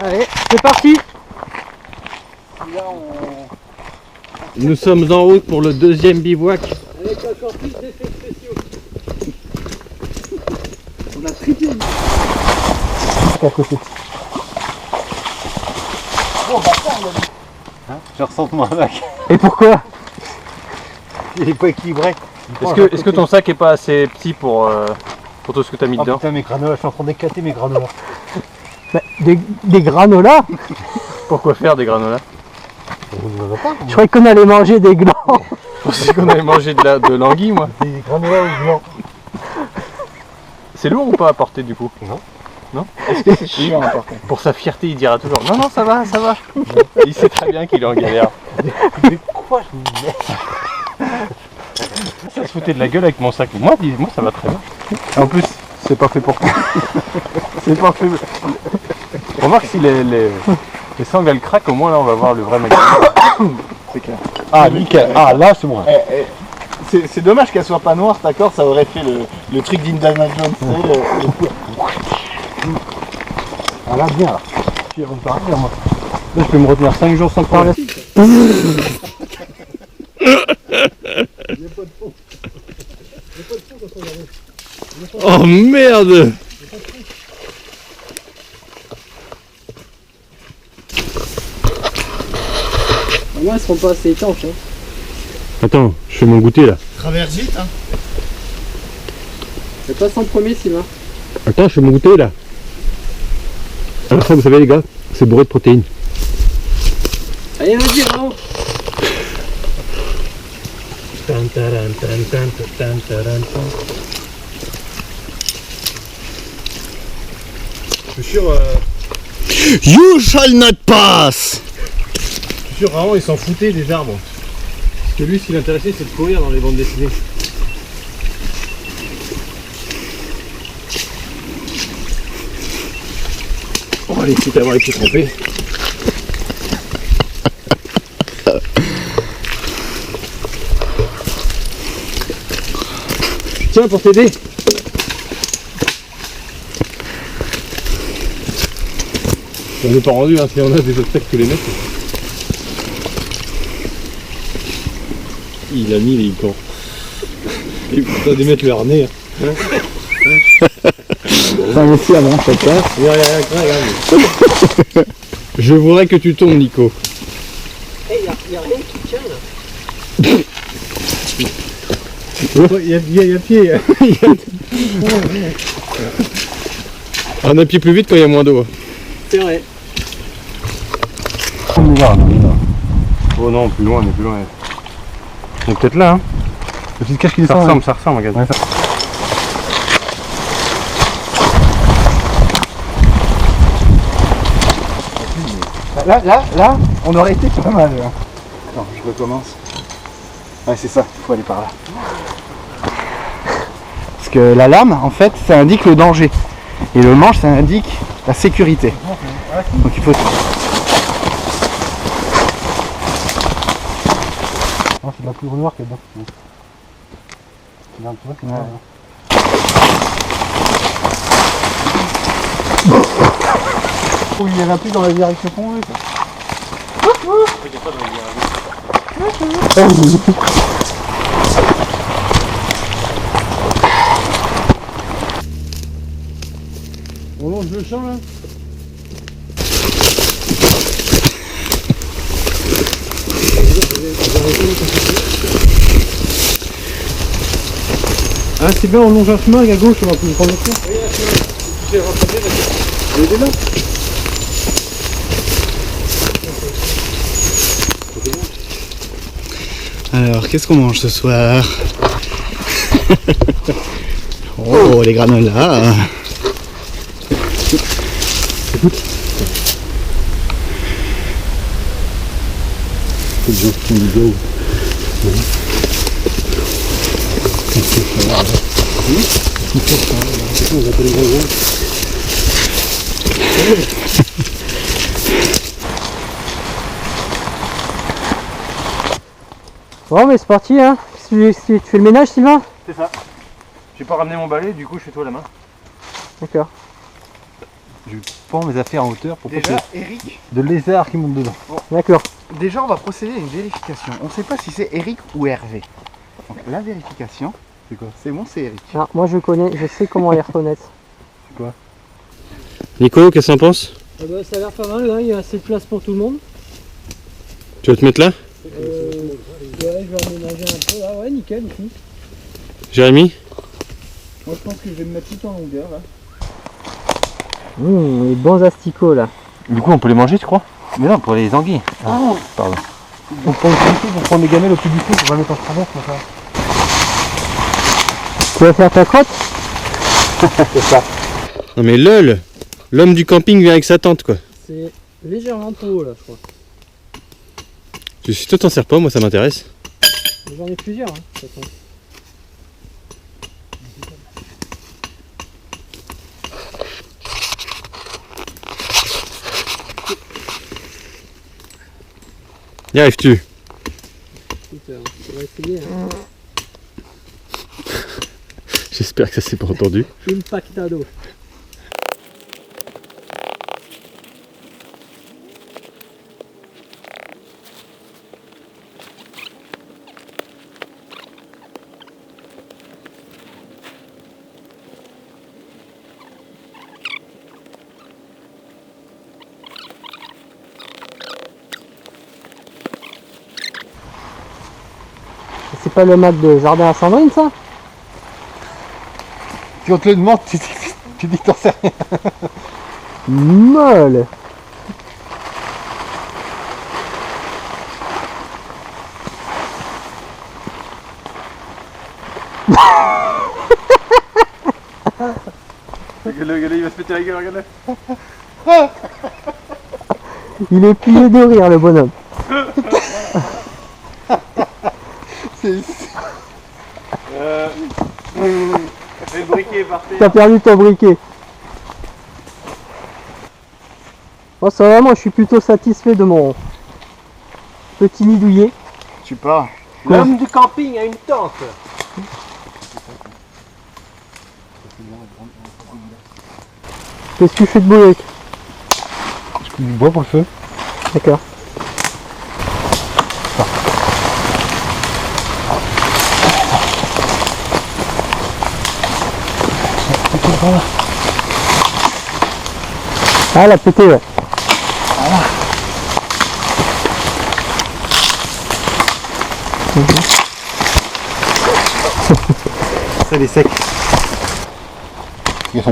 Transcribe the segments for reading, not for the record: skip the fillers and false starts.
Allez, c'est parti. Nous sommes en route pour le deuxième bivouac. Avec encore plus d'effets spéciaux. On a triplé. À côté. Je ressens mon sac. Et pourquoi? Il est pas équilibré. Est-ce que ton sac est pas assez petit pour tout ce que tu as mis Oh dedans? putain, mes granolas, je suis en train d'éclater mes granolas. Bah, des granolas. Pourquoi faire des granolas? On en a pas. Je croyais qu'on allait manger des glands. Je pensais qu'on allait manger de l'anguille, moi. Des granolas au blanc. C'est lourd ou pas à porter du coup? Non. Non? Est-ce que c'est chiant à porter? Pour sa fierté, il dira toujours non, non, ça va, ça va. Il sait très bien qu'il est en galère. Mais quoi je me mets? Ça se foutait de la gueule avec mon sac. Moi ça va très bien. En plus, c'est pas fait pour toi. C'est pas fait. Remarque si les sangles elles craquent, au moins là on va voir le vrai mec. C'est clair. Ah nickel. Ah là c'est moi. C'est dommage qu'elle soit pas noire, d'accord, ça aurait fait le truc d'Indiana Jones. Ah là bien là. Je suis reparti moi. Là je peux me retenir 5 jours sans parler. Oh merde! Moi, elles seront pas assez étanches. Hein. Attends, je fais mon goûter là. Traverse vite, hein. C'est pas sans premier, Sylvain. Attends, je fais mon goûter là. Alors ça, vous savez les gars, c'est bourré de protéines. Allez, vas-y, Raon. Je suis sûr... You shall not pass! Je suis sûr, vraiment, ils s'en foutaient des arbres. Parce que lui, ce qui l'intéressait, c'est de courir dans les bandes dessinées. Oh, allez, quitte à avoir été trompé. Tiens, pour t'aider. On n'est pas rendu, hein, si on a des obstacles que les mecs. Il a mis les camps. Il faut pas démettre le harnais. Hein. Ça aussi avant, ça passe. Je voudrais que tu tombes, Nico. Eh, y'a rien qui tient là. Il y a pied. On appuie plus vite quand il y a moins d'eau. C'est vrai. On est là. Oh non, plus loin, on est plus loin. On est peut-être là, hein. Le petit cache qui Ça descend. ressemble, regarde. Ouais, Là, on aurait été pas mal. Là. Attends, je recommence. Ouais, c'est ça, il faut aller par là. Parce que la lame, en fait, ça indique le danger. Et le manche, ça indique la sécurité. Donc il faut... Non, c'est de la poudre noire qui est dedans. Regarde, tu vois, c'est noir. Oh, il n'y en a plus dans la direction qu'on veut. On longe le champ là. Ah, c'est bien, on longe un chemin à gauche, on va plus prendre le tour. Oui, tu sais rattraper là. Il est là. Alors, qu'est-ce qu'on mange ce soir? Oh, les granolas! C'est bien, c'est du go. On appelle les gros. Bon, mais c'est parti, hein. Tu fais le ménage, Sylvain? C'est ça. J'ai pas ramené mon balai, du coup je fais tout à la main. D'accord. Je prends mes affaires en hauteur pour pas Déjà, que Eric, de lézard qui monte dedans. D'accord. déjà on va procéder à une vérification. On ne sait pas si c'est Eric ou Hervé. Donc la vérification, C'est quoi? c'est bon, c'est Eric. Ah, moi je connais, je sais comment les reconnaître. Nico, qu'est-ce que t'en penses? Ah bah, ça a l'air pas mal, là. Il y a assez de place pour tout le monde. Tu vas te mettre là? Ouais, je vais aménager un peu là, ouais, nickel ici. Jérémy? Moi je pense que je vais me mettre tout en longueur là. Les bons asticots là. Du coup on peut les manger tu crois? Mais non, pour les anguilles. Ah, pardon. On prend pour prendre les gamelles au plus du feu, on va mettre en travers comme ça. Tu vas faire ta crotte? C'est ça. Non mais lol, l'homme du camping vient avec sa tente quoi. C'est légèrement trop haut là, je crois. Si toi t'en sers pas, moi ça m'intéresse. J'en ai plusieurs, hein, de toute façon. Y arrives-tu? Super, on va essayer. Hein. J'espère que ça s'est pas entendu. Impactado. C'est pas le mat de jardin à Sandrine ça? Si on te le demande, tu dis que t'en sais rien. Molle. Regardez, il va se péter la gueule, regardez. Il est plié de rire le bonhomme. Le briquet par terre. T'as perdu ton briquet. Moi ça va, moi je suis plutôt satisfait de mon petit nid douillet. Tu pars. L'homme du camping a une tente. Qu'est-ce que tu fais de beau avec? Je coupe du bois pour le feu. D'accord. Ah, elle a pété, ouais. Ça il est sec. Il est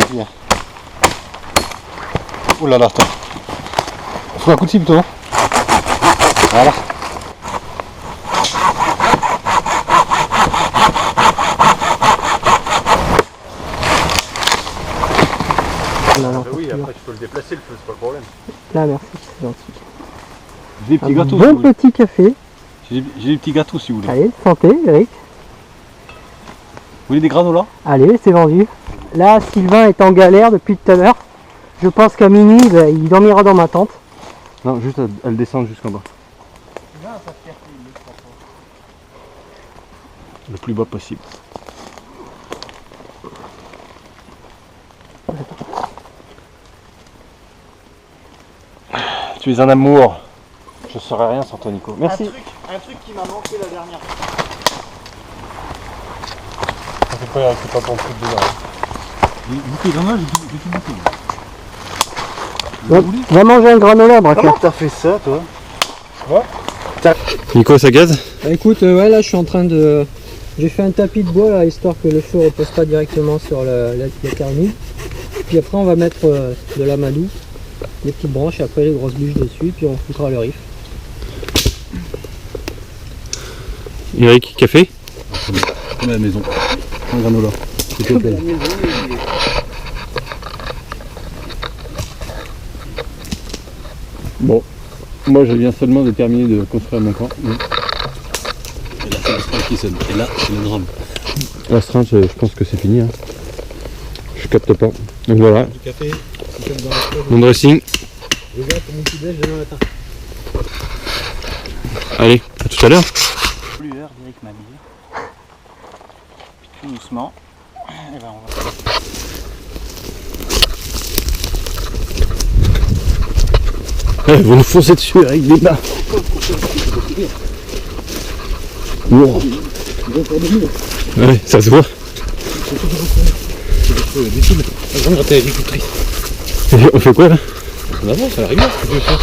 oh là là, attends. Faut un coup de scie plutôt. Voilà. Non, Bah oui, après tu peux le déplacer le feu, c'est pas le problème. là, merci, c'est gentil. J'ai des petits Un gâteaux si vous bon voulez. petit café. J'ai des petits gâteaux si vous voulez. Allez, santé, Eric. Vous voulez des granolas? Allez, c'est vendu. Là, Sylvain est en galère depuis tout à l'heure. Je pense qu'à minuit, bah, il dormira dans ma tente. Non, juste elle descend jusqu'en bas. Le plus bas possible. Tu es un amour. Je serais rien sans toi, Nico. Merci. Un truc qui m'a manqué la dernière fois. C'est pas ton truc dedans. Donc, va manger un granola, Braquer. Comment t'as fait ça toi? Nico, ça gaze? Bah, écoute, ouais, là je suis en train de... J'ai fait un tapis de bois là, histoire que le feu repose pas directement sur la terre nue. Puis après on va mettre de l'amadou, des petites branches et après les grosses bûches dessus, puis on foutra le riff. Eric, café? Comme à la maison. Un granola. S'il te plaît. Bon, moi je viens seulement de terminer de construire mon camp. Et là, c'est l'astreinte qui sonne. Et là, c'est le drame. L'astreinte, je pense que c'est fini. Hein. Je capte pas. Donc voilà, Du café, c'est comme dans la mon dressing. Je vais pour mon petit déj demain matin. Allez, à tout à l'heure. Lueur, Eric m'a dit. Puis tout doucement. Eh ben, Vous nous foncez dessus avec des bas. Wow. Ouais, ça se voit. T'es agricultrice. On fait quoi là? On avance à la rigueur, ce que tu veux faire.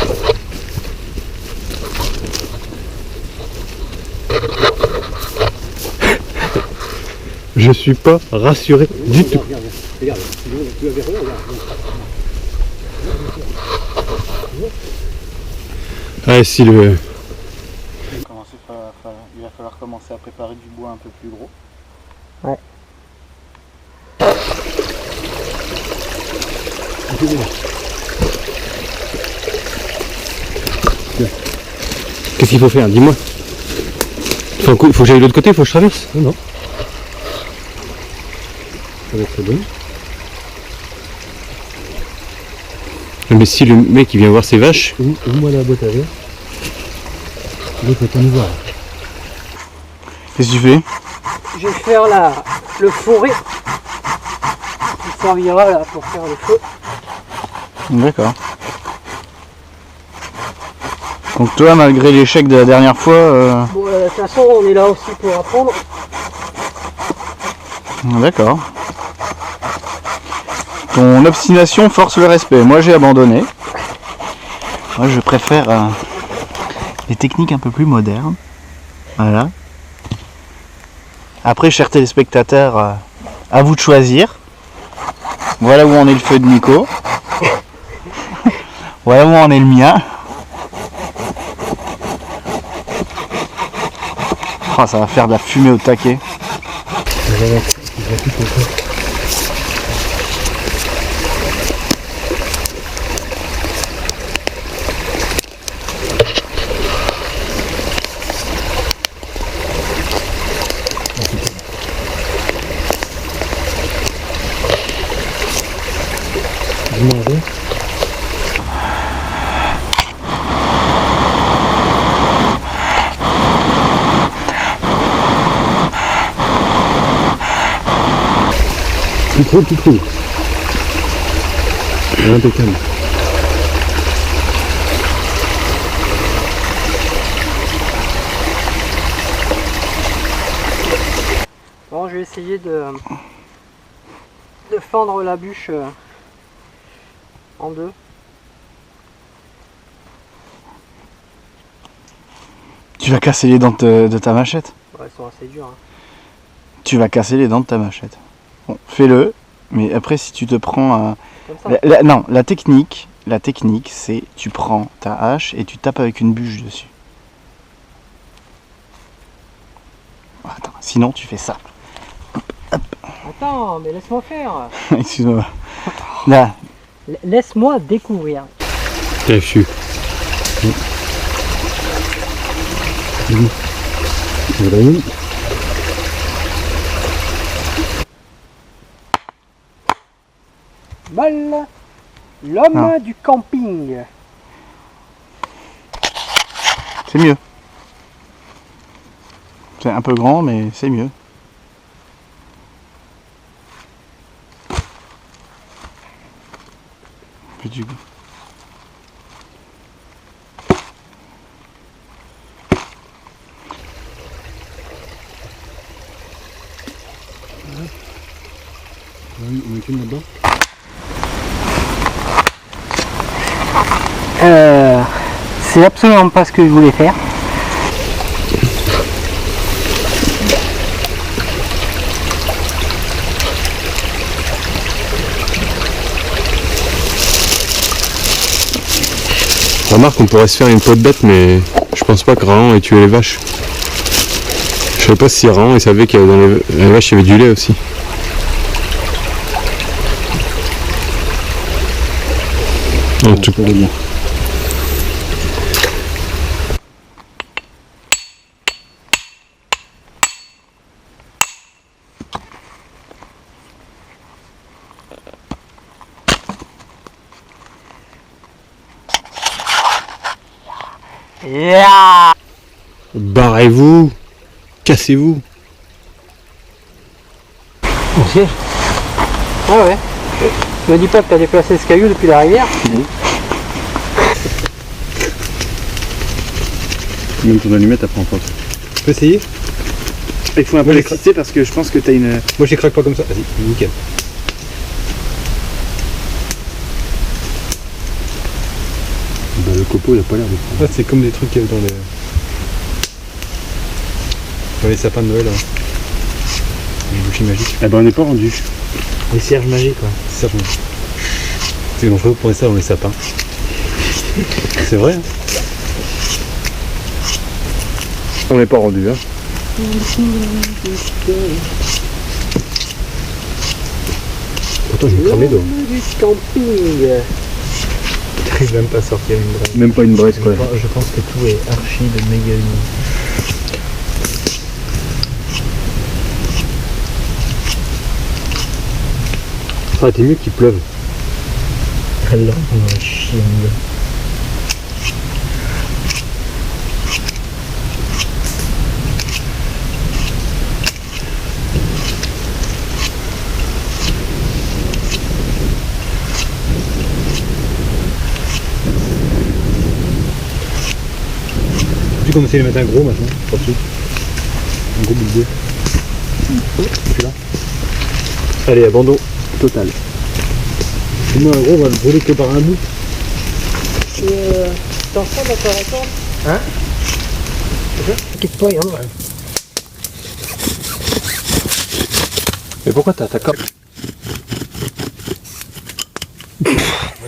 Je suis pas rassuré du tout. Regarde, tu avais rien, regarde. Ah, si le. Il va falloir commencer à préparer du bois un peu plus gros. Ouais. Qu'est-ce qu'il faut faire? Dis-moi. Faut que j'aille de l'autre côté, faut que je traverse? Non, non. Ça va être très bon. Mais si le mec il vient voir ses vaches. Ouvre-moi la boîte à verre. L'autre va pas nous voir. Qu'est-ce que tu fais? Je vais faire le fourré qui servira là pour faire le feu. D'accord. Donc toi, malgré l'échec de la dernière fois... Bon, de toute façon, on est là aussi pour apprendre. D'accord. Ton obstination force le respect. Moi, j'ai abandonné. Moi, je préfère les techniques un peu plus modernes. Voilà. Après, chers téléspectateurs, à vous de choisir. Voilà où en est le feu de Nico. Voilà où en est le mien. Oh, ça va faire de la fumée au taquet. Tu trouves. Impeccable. Bon, je vais essayer de fendre la bûche en deux. Tu vas casser les dents de ta machette. Ouais, elles sont assez dures. Hein. Tu vas casser les dents de ta machette. Bon, fais-le, mais après si tu te prends... Comme ça. Non, la technique c'est tu prends ta hache et tu tapes avec une bûche dessus. Attends, sinon tu fais ça. Attends, mais laisse-moi faire. Excuse-moi. Là, Laisse-moi découvrir. Tiens, je suis. Mal, l'homme du camping. c'est mieux. C'est un peu grand, mais c'est mieux. Petit goût. On met une là-bas. C'est absolument pas ce que je voulais faire. Remarque, on pourrait se faire une peau de bête, mais je pense pas que Raon ait tué les vaches. Je sais pas si Raon il savait qu'il y avait dans les vaches il y avait du lait aussi. En tout cas, bien. Yeah. Barrez-vous, cassez-vous. Mon siège. Ah ouais. Tu me dis pas que t'as déplacé ce caillou depuis la rivière? Même ton allumette après en face. Tu peux essayer? Il faut un peu l'électricité parce que je pense que t'as une... Moi j'y craque pas comme ça. Vas-y, nickel. Bah, le copeau il a pas l'air de... c'est comme des trucs qu'il y a dans les sapins de Noël. Hein. Les bougies magiques. Eh ben on n'est pas rendu. Les cierges magiques quoi. C'est ça, c'est dangereux pour ça dans les sapins. C'est vrai. Hein. On n'est pas rendu hein. Pourtant je vais cramer d'eau. Du camping. J'arrive même pas à sortir une braise. Même pas une braise quoi. Je pense que tout est archi de méga humide. Ça aurait été mieux qu'il pleuve. Là, on va chier. J'ai commencé à les mettre un gros maintenant, pas dessus. Un gros bout de bleu. Celui-là. Allez, abandon total. Moi un gros, on va le brûler que par un bout. T'en sens dans ta récolte? Hein? T'inquiète pas, il y en a. Mais pourquoi t'as ta corde? Lui,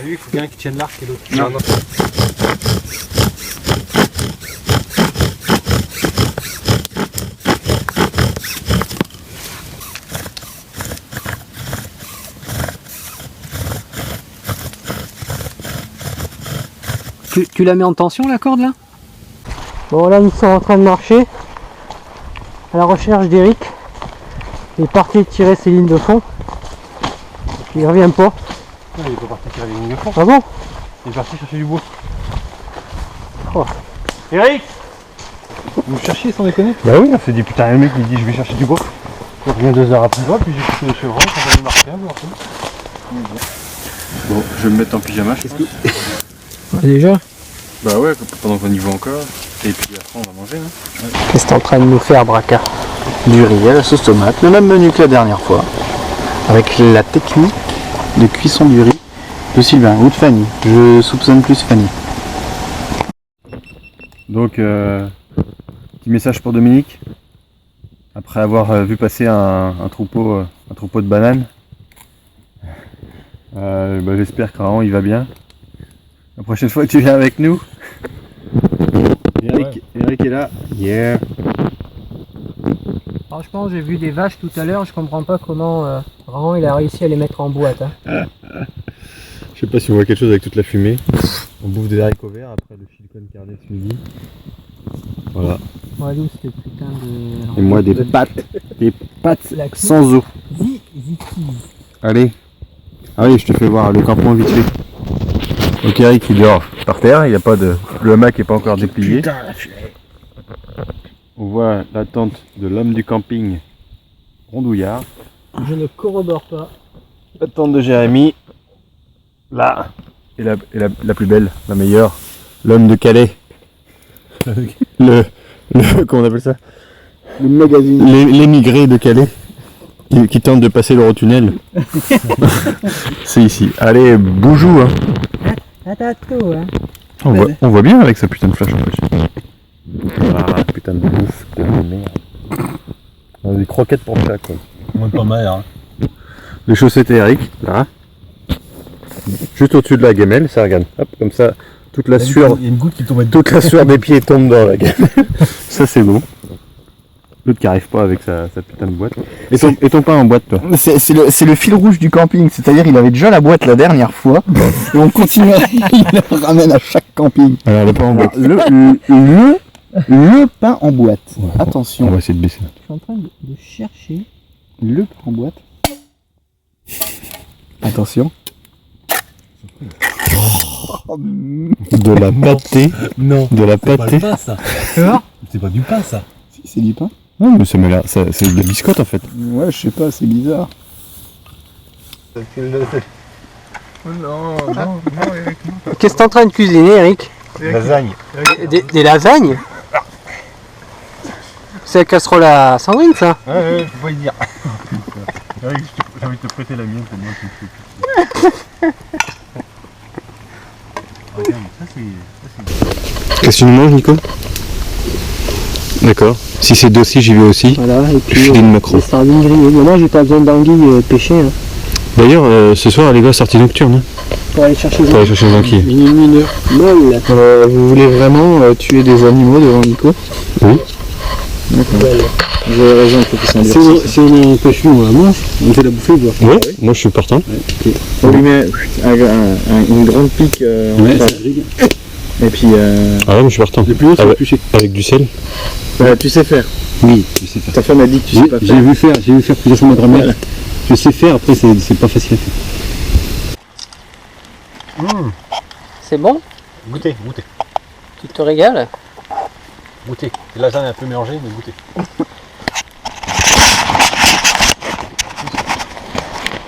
il faut bien qu'il tienne l'arc et l'autre. Non. Tu la mets en tension la corde là? Bon là nous sommes en train de marcher à la recherche d'Eric. Il est parti tirer ses lignes de fond. Il revient pas. Il est pas parti tirer les lignes de fond. Ah bon? Il est parti chercher du bois. Oh. Eric! Vous me cherchez sans déconner? Bah oui, on s'est dit putain, le mec il dit je vais chercher du bois. Il revient 2 heures après moi, puis j'ai poussé les chevrons, quand j'avais marqué un peu. Bon, je vais me mettre en pyjama. Déjà? Bah ouais, pendant qu'on y va encore. Et puis après on va manger hein. Qu'est-ce que t'es en train de nous faire, Braca? Du riz à la sauce tomate, le même menu que la dernière fois. Avec la technique de cuisson du riz de Sylvain ou de Fanny. Je soupçonne plus Fanny. Donc, petit message pour Dominique. Après avoir vu passer un troupeau de bananes, bah, j'espère que vraiment il va bien. La prochaine fois que tu viens avec nous, Eric est là. Yeah. Franchement, j'ai vu des vaches tout à l'heure, je comprends pas comment vraiment il a réussi à les mettre en boîte. Hein. Je sais pas si on voit quelque chose avec toute la fumée. On bouffe des haricots verts après le silicone carnet ce midi. Voilà. Moi, d'où c'était putain de. Et moi des pâtes sans eau. Allez, je te fais voir le campement vite fait. Donc Eric il dort par terre, il y a pas de. Le hamac est pas encore déplié. On voit la tente de l'homme du camping rondouillard. Je ne corrobore pas. La tente de Jérémy. Là. Et la plus belle, la meilleure. L'homme de Calais. Comment on appelle ça? Le magazine. L'émigré de Calais. Qui tente de passer l'Eurotunnel. C'est ici. Allez, boujou hein. Atato, hein. On voit bien avec sa putain de flash en plus. Ah putain de bouffe de merde. On a des croquettes pour chat quoi. Moi pas mal hein. Les chaussettes Eric, là. Juste au-dessus de la gamelle, ça regarde. Hop, comme ça, toute la sueur. Il y a une goutte qui tombe. Toute la sueur des pieds tombe dans la gamelle. Ça c'est bon. L'autre qui arrive pas avec sa putain de boîte. Et ton pain en boîte toi? C'est le fil rouge du camping, c'est-à-dire il avait déjà la boîte la dernière fois et on continue, il le ramène à chaque camping. Alors le pain en boîte. Le pain en boîte. Ouais, Attention. on va essayer de baisser. Je suis en train de chercher. Le pain en boîte. Attention. De la pâtée. Non. De la C'est pas pâtée. du pain ça. Tu vois? C'est pas du pain ça. Si, c'est du pain. Non, mais ça met là, c'est de la biscotte en fait. Ouais, je sais pas, c'est bizarre. Qu'est-ce que t'es en train de cuisiner, Eric? Lasagne. Des lasagnes? C'est la casserole à Sandrine, ça? Ouais, faut pas y dire. J'ai envie de te prêter la mienne tellement tu me fais. Regarde, ça c'est. Qu'est-ce que tu nous manges, Nico? D'accord. Si c'est d'ossi, j'y vais aussi. Voilà, et puis Je fais une macro. les sardines grillées. Mais moi, j'ai pas besoin d'anguilles pêchées, hein, D'ailleurs, ce soir, les gars, sortie nocturne. Hein, pour aller chercher pour aller chercher les anguilles. une heure molle. Vous voulez vraiment tuer des animaux devant Nico? Oui. D'accord. Vous avez raison, il faut qu'il s'endurcisse. Si on pêche nous, on mange, on fait la bouffer, quoi. Ouais, moi je suis partant. On lui met une grande pique en face. Et puis, Ah ouais, moi je suis partant. Le plus haut, c'est le Avec, plus chic. avec du sel. tu sais faire. Oui, je sais faire. Ta femme a dit que tu sais pas J'ai faire. vu faire plusieurs fois ma grand-mère. Voilà. Je sais faire, après c'est pas facile à faire. C'est bon? Goûtez. Tu te régales? Goûtez. C'est lasagne un peu mélangée, mais goûtez.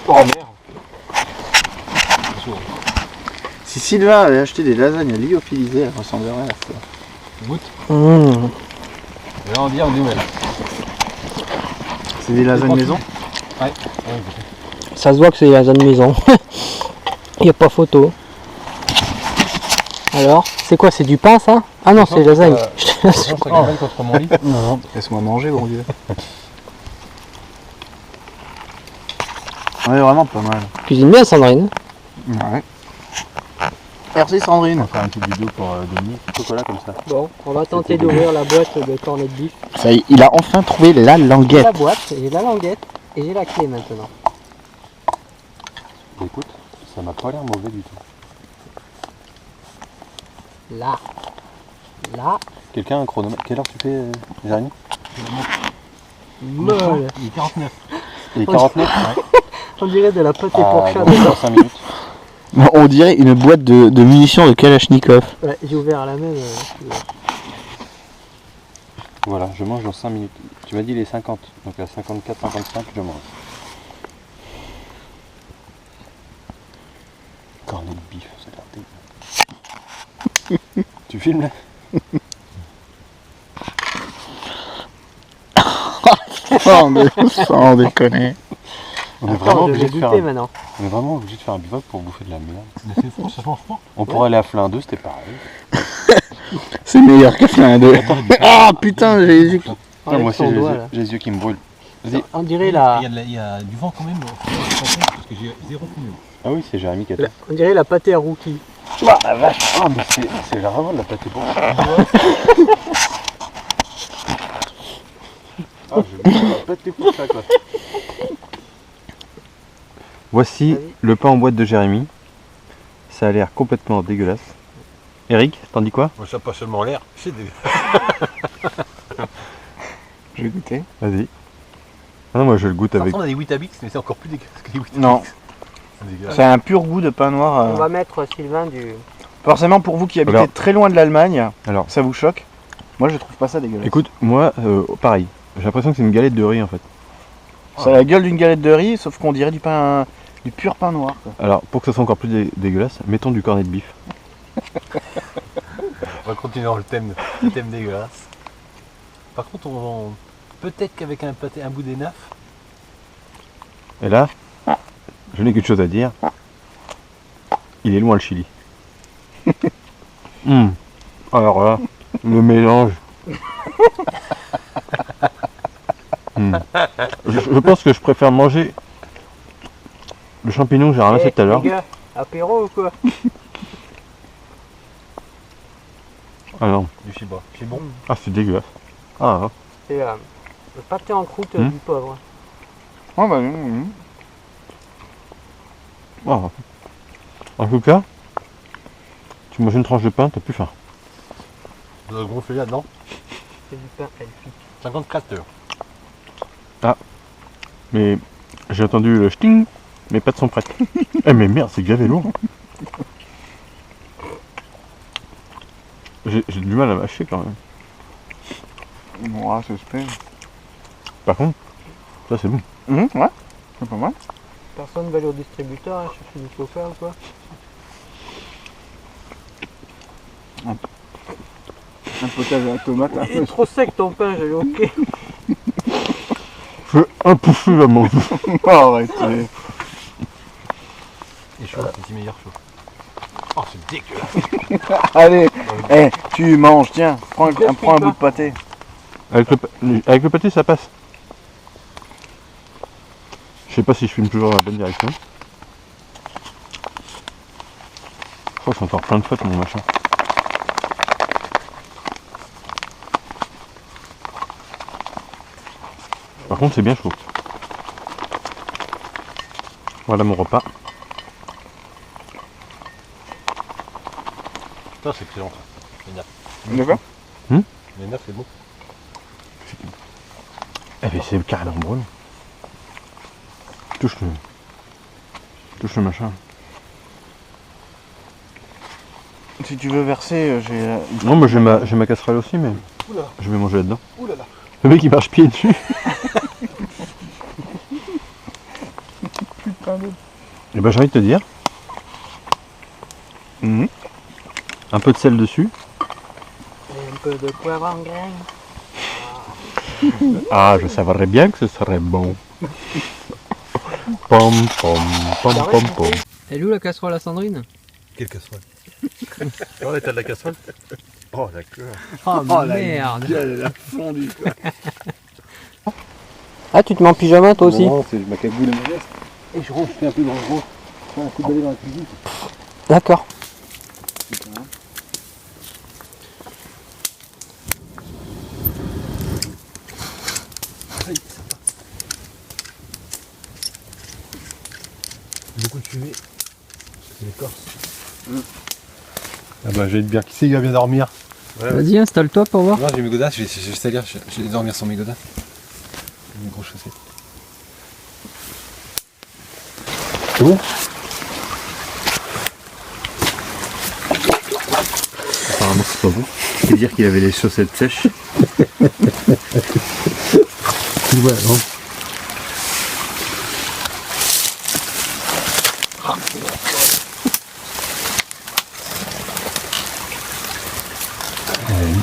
Oh merde. Si Sylvain avait acheté des lasagnes à lyophilisées, elle ressemblerait à ça. Goûte. Mmh. Et là on dit en nouvelle. C'est des lasagnes maison? Ouais. Ça se voit que c'est la zone maison. Il n'y a pas photo. Alors, c'est quoi? C'est du pain, ça? Ah non, c'est lasagne. Non, ça gagne contre mon lit. Non, laisse-moi manger, bon Dieu. Ouais, vraiment pas mal. Cuisine bien, Sandrine. Ouais. Merci Sandrine. On va faire une petite vidéo pour Dominique. Chocolat comme ça. Bon, on va tenter d'ouvrir la boîte de cornet de bif. Ça y est, il a enfin trouvé la J'ai languette. la boîte, j'ai la languette et j'ai la clé maintenant. Écoute, ça m'a pas l'air mauvais du tout. Là. Là. Quelqu'un a un chronomètre? Quelle heure tu fais, Jérémy? Molle. Il est 49. Il est 49? Ouais. On dirait de la pâte et Ah, pour chat. donc, dans 5 minutes. On dirait une boîte de munitions de Kalachnikov. Ouais, j'ai ouvert la même. Voilà, je mange dans 5 minutes. Tu m'as dit les 50, donc à 54, 55, je mange. Cornet de bif, ça a l'air dégueu. Tu filmes là? Sans déconner. On est Attends, vraiment je obligé vais de faire goûter maintenant. On est vraiment obligé de faire un bivouac pour bouffer de la merde. C'est fort, ça change fort. On pourrait aller à Flin 2, c'était pareil. C'est meilleur que Flin 2. Ah putain, j'ai les yeux qui... Enlève moi aussi ton doigt, là. j'ai les yeux qui me brûlent. Vas-y. On dirait la, Il y a du vent quand même, parce que j'ai zéro fumée. Ah oui, c'est Jérémy qui a on dirait la pâté à rookie. Ah la vache. Ah mais c'est vraiment de la pâté pour Ah, je vais la pâté pour ça quoi. Voici le pain en boîte de Jérémy. Ça a l'air complètement dégueulasse. Eric, t'en dis quoi? Moi, ça pas seulement l'air, c'est dégueu. Je vais goûter. Vas-y. Ah non, moi je le goûte Ça avec. ressemble à des Weetabix, mais c'est encore plus dégueulasse que les Weetabix. Non. C'est dégueulasse. C'est un pur goût de pain noir. On va mettre Sylvain du. Forcément pour vous qui habitez Alors. très loin de l'Allemagne, Alors. ça vous choque. Moi je trouve pas ça dégueulasse. Écoute, moi, pareil. J'ai l'impression que c'est une galette de riz en fait. Ça a la gueule d'une galette de riz, sauf qu'on dirait du pur pain noir. Quoi. Alors, pour que ça soit encore plus dégueulasse, mettons du cornet de bif. On va continuer dans le thème dégueulasse. Par contre, peut-être qu'avec un bout d'énaf, Et là, je n'ai qu'une chose à dire. Il est loin le Chili. Alors là, le mélange. Je pense que je préfère manger le champignon que j'ai ramassé tout à l'heure. Les gars, apéro ou quoi? Ah non, du chiba. C'est bon. ah c'est dégueulasse. Ah, hein. C'est le pâté en croûte du pauvre. Oh bah, Ah. En tout cas, tu manges une tranche de pain, t'as plus faim. On a gonflé là-dedans. C'est du pain elfique. 54 heures. Mais j'ai entendu le sting, mes pattes sont prêtes. Eh mais merde, c'est gavé lourd. J'ai du mal à mâcher quand même. bon, ah, ça se fait. Par contre, ça c'est bon. Ouais, c'est pas mal. Personne va aller au distributeur hein, chercher du chauffeur ou quoi? Un potage à la tomate. Il est trop sec ton pain, j'ai ok. C'est impossible à manger. Oh, arrête. Et chaud, c'est meilleur chaud. Oh, c'est dégueulasse. Allez, tu manges, tiens, prends un bout de pâté. Avec le pâté, ça passe. Je sais pas si je filme toujours dans la bonne direction. Je crois que c'est encore plein de fautes mon machin. Par contre c'est bien chaud. Voilà mon repas. Putain, c'est excellent ça. D'accord. Les nerfs, c'est bon. Eh ben c'est carrément brûlant. Touche le machin. Si tu veux verser, j'ai... Non moi j'ai ma casserole aussi mais Oula. je vais manger là-dedans. Ouh là là. Le mec il marche pied dessus. Et ben j'ai envie de te dire, un peu de sel dessus. Et un peu de poivre en grain. Ah je savais bien que ce serait bon. Pom pom pom pom pom. Elle est où la casserole à Sandrine? Quelle casserole? Oh, l'état de la casserole? Oh, d'accord. Oh, merde. Elle a fondu. Ah, tu te mets en pyjama toi aussi? Non, c'est ma cagoule et ma veste. Et je rentre, je fais un peu dans le gros. Je fais un coup d'aller dans la cuisine. D'accord. Beaucoup de fumée. C'est l'écorce. Ah bah j'ai bien qui c'est, il va bien dormir. Vas-y, installe-toi pour voir. Non, j'ai mes godasses, je vais salir, je vais dormir sans mes godasses. Mes gros chaussettes. C'est bon? Apparemment c'est pas bon. C'est dire qu'il avait les chaussettes sèches. Ouais, non.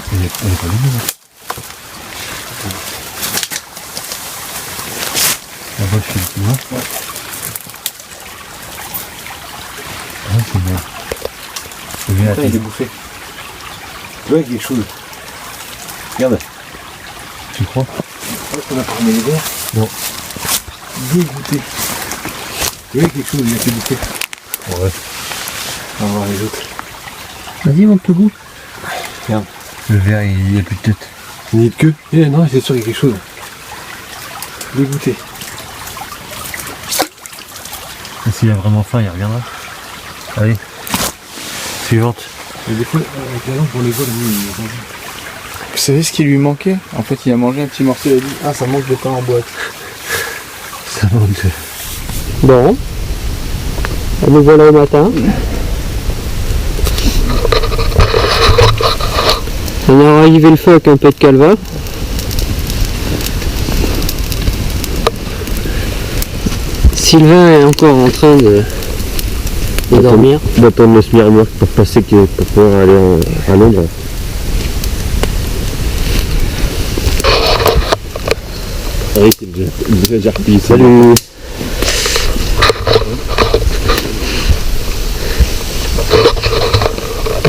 Elle est pas bonne. La vache c'est le plus loin. Ah c'est bon. C'est bien Putain, il est bouffé. Tu vois, quelque chose. Regarde. tu crois? On a formé les verres. Non. Dégoûté. Tu vois, quelque chose, il a été bouffé. Ouais. On va voir les autres. Vas-y, mon petit goût. Regarde. Le verre il n'y a plus de tête. Il n'y a de queue. Eh non, c'est sûr qu'il y a quelque chose. Dégoûté. S'il a vraiment faim il reviendra. Allez. Suivante. Et des fois, avec la lampe, on les voit, lui, il est tendu. Vous savez ce qui lui manquait? En fait, il a mangé un petit morceau, il a dit « Ah, ça manque de pain en boîte. Ça manque de... Bon. Nous voilà au matin. On a ravivé le feu avec un peu de calva. Sylvain est encore en train de dormir. D'attendre le semi-remorque pour passer pour pouvoir aller à Londres. Oui, c'est déjà replié. Salut.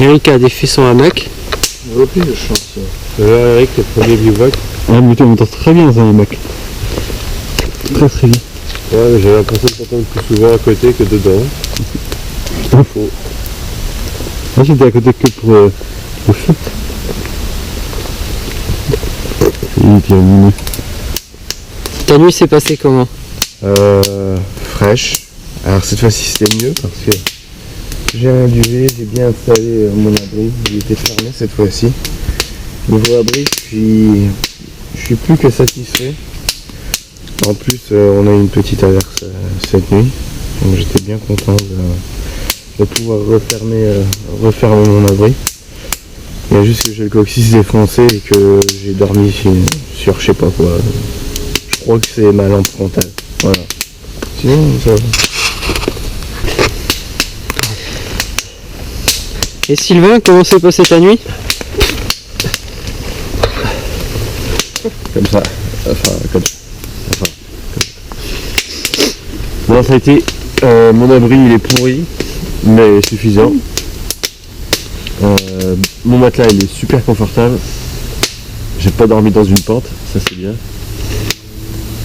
Eric a défait son hamac. Repris le chance. Eric, le premier bivouac. Ah, mais tu m'entends très bien, ça, mec. Très très bien. Ouais, mais j'avais l'impression de t'entendre plus souvent à côté que dedans. C'est pas faux. Moi, j'étais à côté que pour le foot. Il était animé. Ta nuit s'est passée comment? Fraîche. Alors cette fois-ci c'était mieux parce que j'ai un duvet, j'ai bien installé mon abri. Il était fermé cette fois-ci. Niveau abri, je suis plus que satisfait. En plus, on a eu une petite averse cette nuit. Donc j'étais bien content de pouvoir refermer mon abri. Il y a juste que j'ai le coccyx défoncé et que j'ai dormi sur je sais pas quoi. Je crois que c'est ma lampe frontale. Voilà. Sinon, ça va. Et Sylvain, comment s'est passée ta nuit? Comme ça. Enfin, comme ça. Non, ça a été... mon abri, il est pourri, mais suffisant. Mon matelas, il est super confortable. J'ai pas dormi dans une pente, ça c'est bien.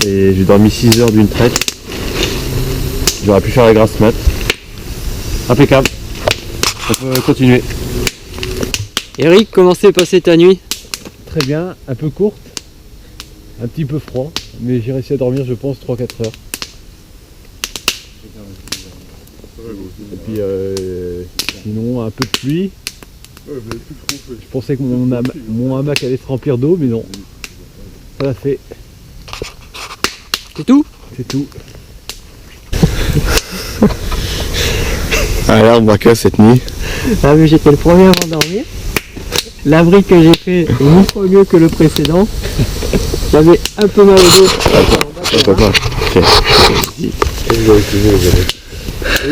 Et j'ai dormi 6 heures d'une traite. J'aurais pu faire la grasse mat. Impeccable. On peut continuer. Eric, comment s'est passée ta nuit? Très bien, un peu courte, un petit peu froid, mais j'ai réussi à dormir, je pense, 3-4 heures. Et puis sinon, un peu de pluie. Je pensais que mon hamac allait se remplir d'eau, mais non. Ça l'a fait. C'est tout? C'est tout. Alors, Braca, cette nuit. Ah mais j'étais le premier à m'endormir. L'abri que j'ai fait est 1000 fois mieux que le précédent. J'avais un peu mal au dos. Papa.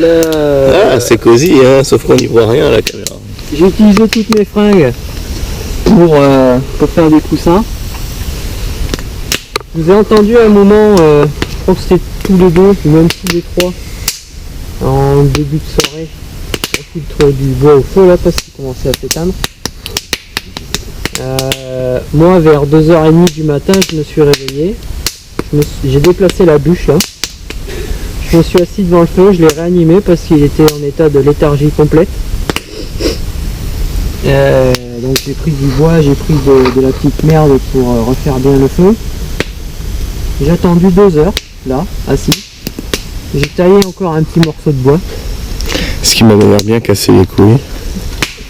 Ah, c'est cosy, hein, sauf qu'on n'y voit rien à la caméra. J'ai utilisé toutes mes fringues pour faire des coussins. Je vous ai entendu à un moment, je crois que c'était tous les deux, ou même tous les trois, en début de soirée, on filtre du bois au feu là parce qu'il commençait à s'éteindre. Moi vers 2h30 du matin je me suis réveillé, j'ai déplacé la bûche là, je me suis assis devant le feu, je l'ai réanimé parce qu'il était en état de léthargie complète. Donc j'ai pris du bois, j'ai pris de la petite merde pour refaire bien le feu. J'ai attendu 2 heures, là, assis. J'ai taillé encore un petit morceau de bois. Ce qui m'a d'ailleurs bien cassé les couilles.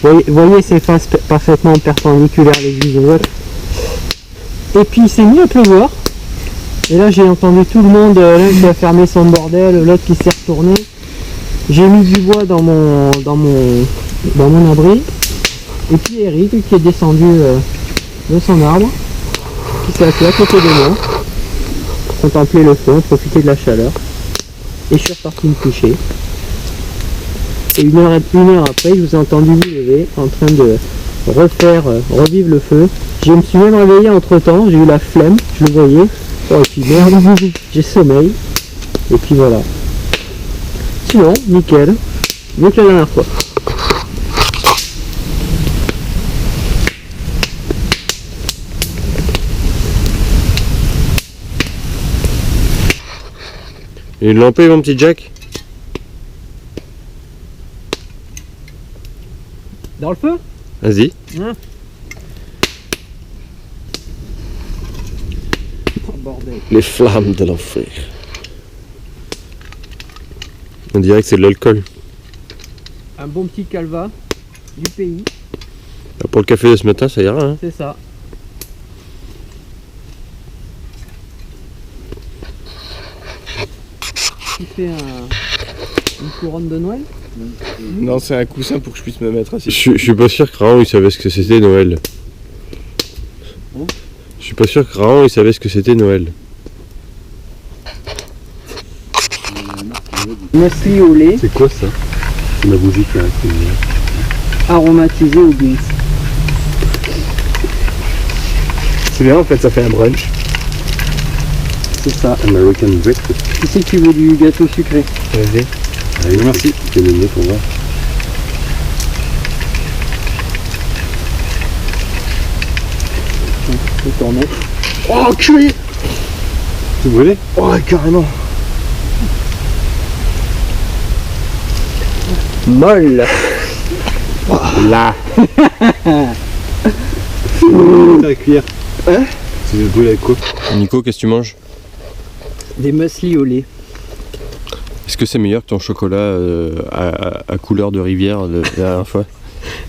Voyez ces faces parfaitement perpendiculaires les unes aux autres. Et puis il s'est mis à pleuvoir. Et là j'ai entendu tout le monde, l'un qui a fermé son bordel, l'autre qui s'est retourné. J'ai mis du bois dans mon abri. Et puis Eric qui est descendu de son arbre, qui s'est assis à côté de moi, contempler le feu, profiter de la chaleur. Et je suis reparti me coucher. Et une heure après, je vous ai entendu vous lever en train de revivre le feu. Je me suis même réveillé entre temps, j'ai eu la flemme, je le voyais. Oh, et puis merde, j'ai sommeil. Et puis voilà. Sinon, nickel. Mieux que la dernière fois. Une lampée, mon petit Jack? Dans le feu? Vas-y. Oh, bordel. Les flammes de l'enfer. On dirait que c'est de l'alcool. Un bon petit calva du pays, Pour le café de ce matin, ça ira, hein? c'est ça. Qui fait une couronne de Noël? Non, c'est un coussin pour que je puisse me mettre assis. Je suis pas sûr que Raon il savait ce que c'était Noël. Je suis pas sûr que Raon il savait ce que c'était Noël. Muesli au lait, C'est quoi ça? C'est la bougie qui a aromatisé au beans. C'est bien, en fait, ça fait un brunch. C'est ça. American breakfast. Qui c'est qui veut du gâteau sucré? Vas-y. Allez, merci. Tu peux donner pour voir. Je vais tourner. Oh, cuit! Tu brûlais? Oh, carrément. Molle. Là. La cuillère. Hein? Tu veux brûler avec quoi? Nico, qu'est-ce que tu manges? Des muesli au lait. Est-ce que c'est meilleur que ton chocolat à couleur de rivière de la dernière fois?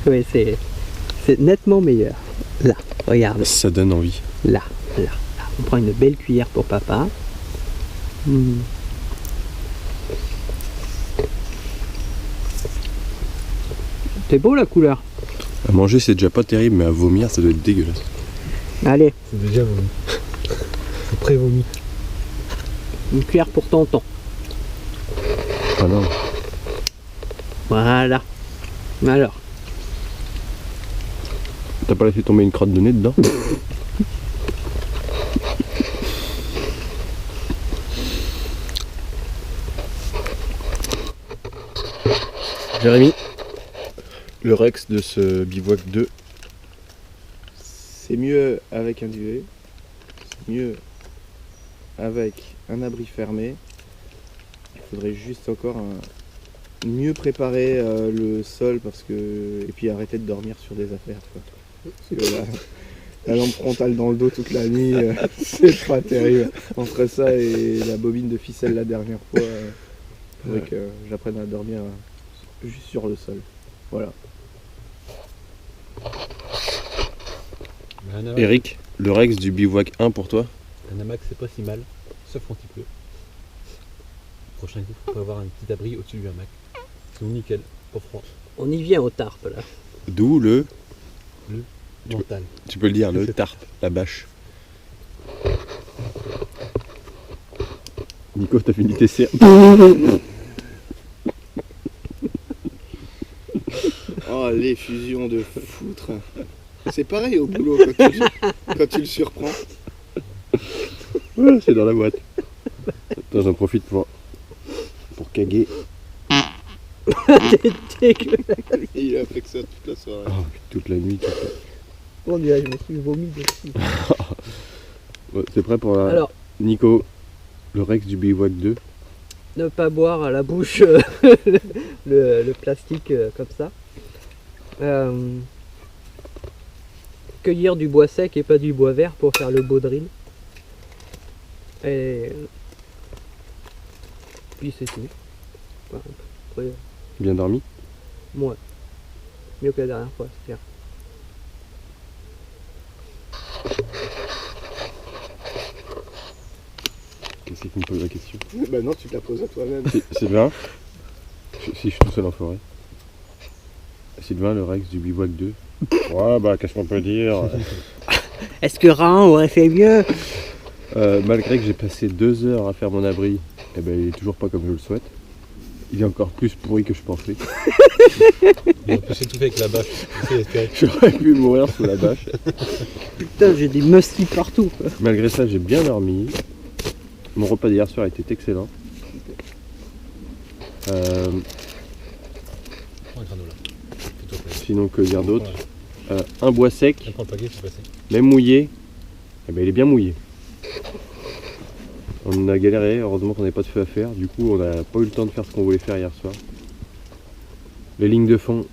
Oui, c'est nettement meilleur. Là, regarde. Ça donne envie. Là. On prend une belle cuillère pour papa. C'est beau la couleur. À manger, c'est déjà pas terrible, mais à vomir, ça doit être dégueulasse. Allez, C'est déjà vomi. C'est pré-vomi. Une cuillère pour tonton. Ah non. Voilà. Alors. T'as pas laissé tomber une crotte de nez dedans? Jérémy, le Rex de ce bivouac 2. C'est mieux avec un duvet, c'est mieux avec un abri fermé. Il faudrait juste encore mieux préparer le sol et puis arrêter de dormir sur des affaires, quoi. Parce que la lampe frontale dans le dos toute la nuit, c'est pas terrible. Entre ça et la bobine de ficelle la dernière fois, il faudrait que j'apprenne à dormir juste sur le sol. Voilà. Eric, le Rex du bivouac 1 pour toi? Un hamac c'est pas si mal, sauf quand il pleut. Prochain coup, il faut avoir un petit abri au-dessus du hamac. C'est nickel, pas froid. On y vient au tarp là. D'où le... Mental. Tu peux le dire, le tarp, la bâche. Nico, t'as fini tes serres. Oh, l'effusion de foutre. C'est pareil au boulot quand tu le surprends. Ouais, c'est dans la boîte. Attends, j'en profite pour caguer. Et il a fait que ça toute la soirée. Oh, toute la nuit. Mon Dieu, je me suis vomi dessus. Ouais, c'est prêt pour la... Alors, Nico, le Rex du bivouac 2. ne pas boire à la bouche le plastique comme ça. Cueillir du bois sec et pas du bois vert pour faire le beau drill. Et puis c'est tout. Voilà. Après, Bien dormi? moi, mieux que la dernière fois, c'est clair. Qu'est-ce qui me pose la question? Bah non, tu te la poses à toi-même. Sylvain, si je suis tout seul en forêt. Sylvain, le Rex du bivouac 2. Ouais, bah qu'est-ce qu'on peut dire? Est-ce que Rahan aurait fait mieux? Malgré que j'ai passé 2 heures à faire mon abri, eh ben, il est toujours pas comme je le souhaite. Il est encore plus pourri que je pensais. Il a pu s'étouffer avec la bâche. J'aurais pu mourir sous la bâche. Putain, j'ai des muscles partout. Malgré ça, j'ai bien dormi. Mon repas d'hier soir était excellent. Prends un granola. Fais-toi plaisir. Sinon, que dire d'autre? Un bois sec, Prends le paquet, c'est passé. même mouillé, eh ben, il est bien mouillé. On a galéré, heureusement qu'on n'avait pas de feu à faire, du coup on n'a pas eu le temps de faire ce qu'on voulait faire hier soir. Les lignes de fond,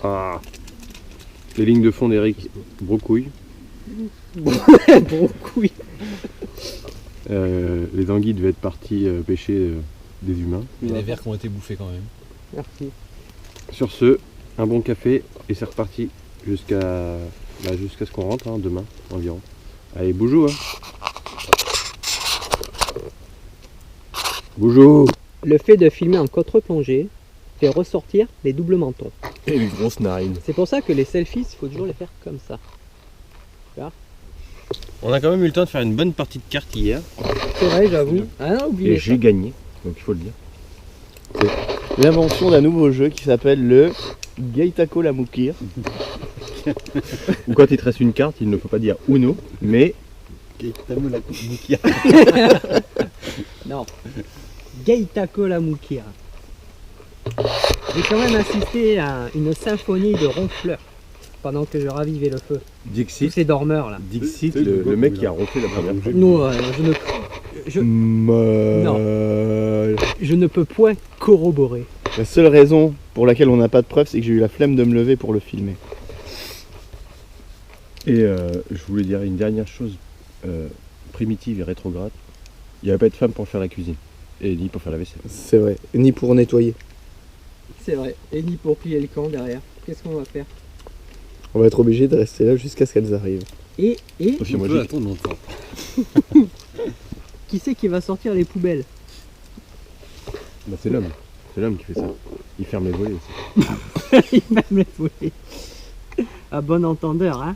les lignes de fond d'Eric, brocouille. Brocouille. Les anguilles devaient être parties pêcher des humains. Il y a des vers qui ont été bouffés quand même. Merci. Sur ce, un bon café et c'est reparti jusqu'à ce qu'on rentre, hein, demain environ. Allez, boujou, hein. Boujou. Le fait de filmer en contre-plongée fait ressortir les doubles mentons. Et une grosse narine. C'est pour ça que les selfies, il faut toujours les faire comme ça. On a quand même eu le temps de faire une bonne partie de cartes hier. C'est vrai, j'avoue. Ah non, oubliez Et j'ai gagné, donc il faut le dire. L'invention d'un nouveau jeu qui s'appelle le Gaitako la Moukir. Ou quand il te reste une carte, il ne faut pas dire Uno, mais Non. Gaitako la Moukir. J'ai quand même assisté à une symphonie de ronfleurs pendant que je ravivais le feu. Tous Dixit, ces dormeurs là. Dixit, le mec qui a ronflé la première fois. Non, je ne peux point corroborer. La seule raison pour laquelle on n'a pas de preuves, c'est que j'ai eu la flemme de me lever pour le filmer. Et je voulais dire une dernière chose primitive et rétrograde. Il n'y avait pas de femme pour faire la cuisine, et ni pour faire la vaisselle. C'est vrai. Ni pour nettoyer. C'est vrai. Et ni pour plier le camp derrière. Qu'est-ce qu'on va faire? On va être obligé de rester là jusqu'à ce qu'elles arrivent. Et Sauf moi, On peut attendre longtemps. qui c'est qui va sortir les poubelles? bah, c'est l'homme. C'est l'homme qui fait ça. Il ferme les volets aussi. Il va me les fouler. À bon entendeur, hein.